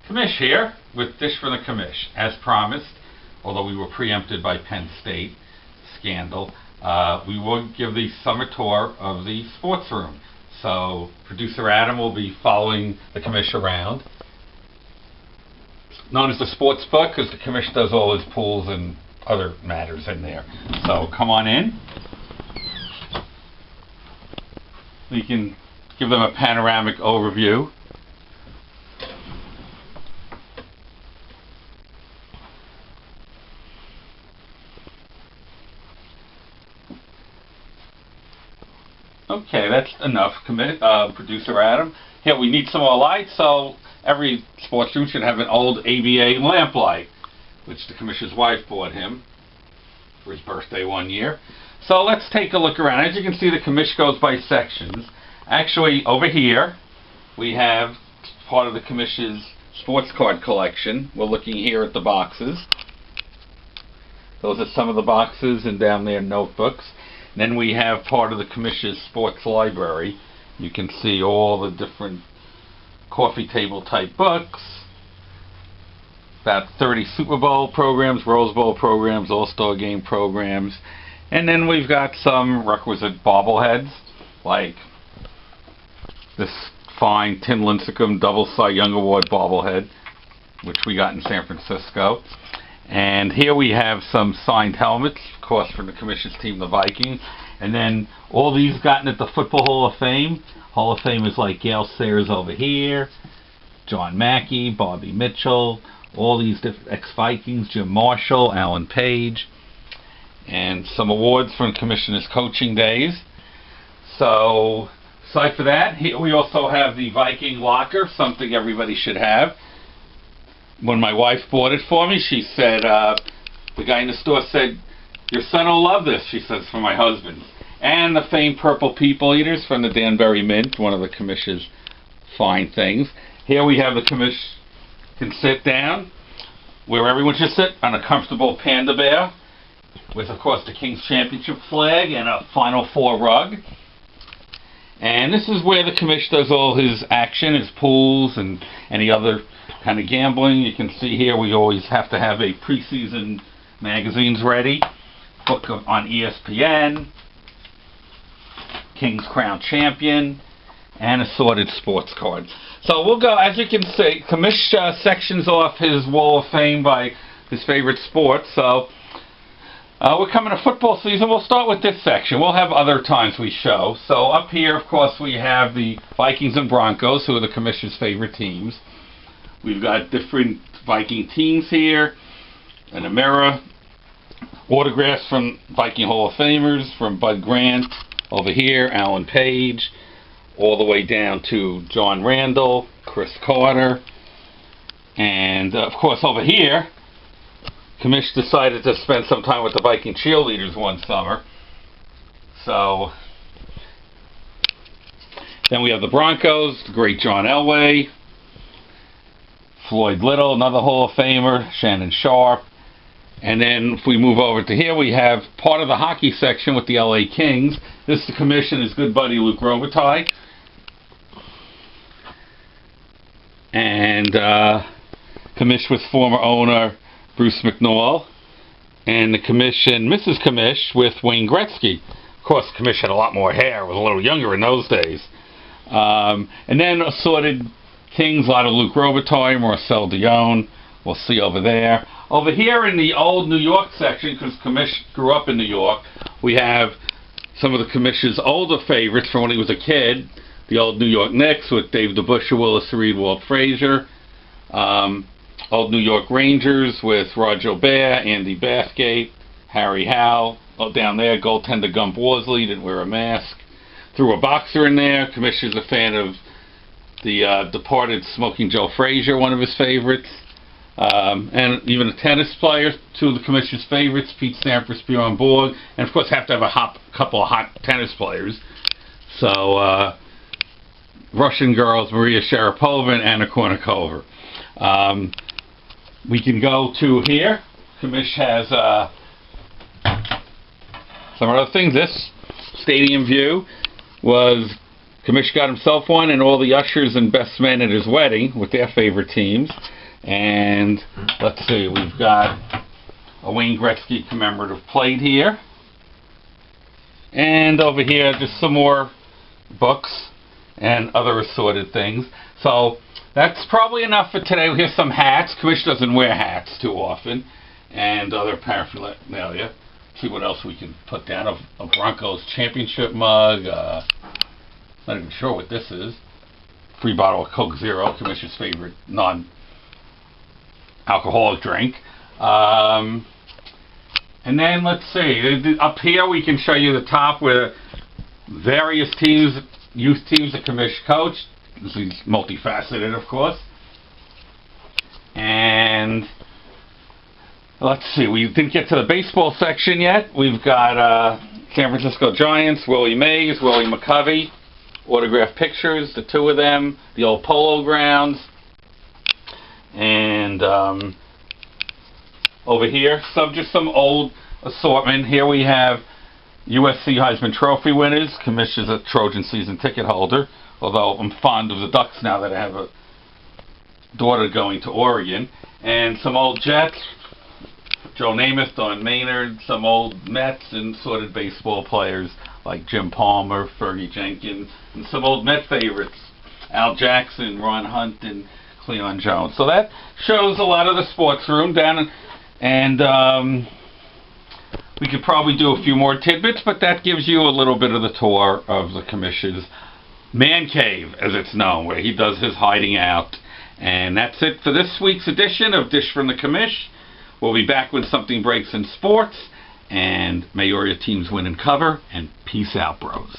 Commish here with Dish for the Commish. As promised, although we were preempted by Penn State scandal, we will give the summer tour of the sports room. So producer Adam will be following the Commish around, known as the sports book, because the Commish does all his pools and other matters in there. So come on in. We can give them a panoramic overview. Okay, that's enough, producer Adam. Here, we need some more lights, so every sports room should have an old AVA lamp light, which the Commish's wife bought him for his birthday one year. So let's take a look around. As you can see, the Commish goes by sections. Actually, over here, we have part of the Commish's sports card collection. We're looking here at the boxes. Those are some of the boxes, and down there, notebooks. Then we have part of the Commish's sports library. You can see all the different coffee table type books. About 30 Super Bowl programs, Rose Bowl programs, All-Star Game programs. And then we've got some requisite bobbleheads, like this fine Tim Lincecum Double Cy Young Award bobblehead, which we got in San Francisco. And here we have some signed helmets, of course, from the Commish's team, the Vikings. And then all these gotten at the Football Hall of Fame. Hall of Famers like Gail Sayers over here, John Mackey, Bobby Mitchell, all these different ex-Vikings, Jim Marshall, Alan Page, and some awards from Commissioner's coaching days. So, aside for that, here we also have the Viking locker, something everybody should have. When my wife bought it for me, she said, the guy in the store said, "Your son will love this," she says, for my husband. And the famed purple people eaters from the Danbury Mint, one of the Commish's fine things. Here we have the Commish can sit down, where everyone should sit, on a comfortable panda bear, with, of course, the King's Championship flag and a Final Four rug. And this is where the Commish does all his action, his pools, and any other kind of gambling. You can see here we always have to have a preseason magazines ready. Book on ESPN, King's Crown Champion, and assorted sports cards. So we'll go, as you can see, Commish sections off his wall of fame by his favorite sports. So we're coming to football season. We'll start with this section. We'll have other times we show. So up here, of course, we have the Vikings and Broncos, who are the Commish's favorite teams. We've got different Viking teams here, and a mirror. Autographs from Viking Hall of Famers, from Bud Grant, over here, Alan Page, all the way down to John Randall, Chris Carter, and of course over here, Commish decided to spend some time with the Viking cheerleaders one summer. So then we have the Broncos, the great John Elway, Floyd Little, another Hall of Famer, Shannon Sharp. And then if we move over to here, we have part of the hockey section with the LA Kings. This is the Commish and his good buddy Luke Robitaille. And Commish with former owner Bruce McNall. And the Commish and Mrs. Commish with Wayne Gretzky. Of course, Commish had a lot more hair, was a little younger in those days. And then assorted Kings, a lot of Luke Robitaille, Marcel Dion, we'll see over there. Over here in the old New York section, because Commish grew up in New York, we have some of the Commish's older favorites from when he was a kid. The old New York Knicks with Dave DeBusschere, Willis Reed, Walt Frazier. Old New York Rangers with Roger Bear, Andy Bathgate, Harry Howe. Oh, down there, goaltender Gump Worsley, didn't wear a mask. Threw a boxer in there. Commish is a fan of the departed Smoking Joe Frazier, one of his favorites. And even a tennis player, two of the Commish's favorites, Pete Sampras, Bjorn Borg, and of course have to have a couple of hot tennis players. So Russian girls, Maria Sharapova and Anna Kournikova. We can go to here. Commish has some other things. This stadium view was Commish got himself one, and all the ushers and best men at his wedding with their favorite teams. And let's see, we've got a Wayne Gretzky commemorative plate here. And over here, just some more books and other assorted things. So that's probably enough for today. Here's some hats. Commish doesn't wear hats too often. And other paraphernalia. See what else we can put down. A Broncos championship mug. Not even sure what this is. Free bottle of Coke Zero, Commish's favorite non-alcoholic drink. And then let's see. Up here we can show you the top where various teams, youth teams that Commish coached. This is multifaceted, of course. And let's see, we didn't get to the baseball section yet. We've got San Francisco Giants, Willie Mays, Willie McCovey, autographed pictures, the two of them, the old Polo Grounds, and over here, just some old assortment. Here we have USC Heisman Trophy winners. Commish is a Trojan season ticket holder, although I'm fond of the Ducks now that I have a daughter going to Oregon. And some old Jets, Joe Namath, Don Maynard, some old Mets and assorted baseball players like Jim Palmer, Fergie Jenkins, and some old Met favorites, Al Jackson, Ron Hunt, and Cleon Jones. So that shows a lot of the sports room down, and we could probably do a few more tidbits, but that gives you a little bit of the tour of the Commish's man cave, as it's known, where he does his hiding out. And that's it for this week's edition of Dish from the Commish. We'll be back when something breaks in sports, and may all your teams win and cover, and peace out, bros.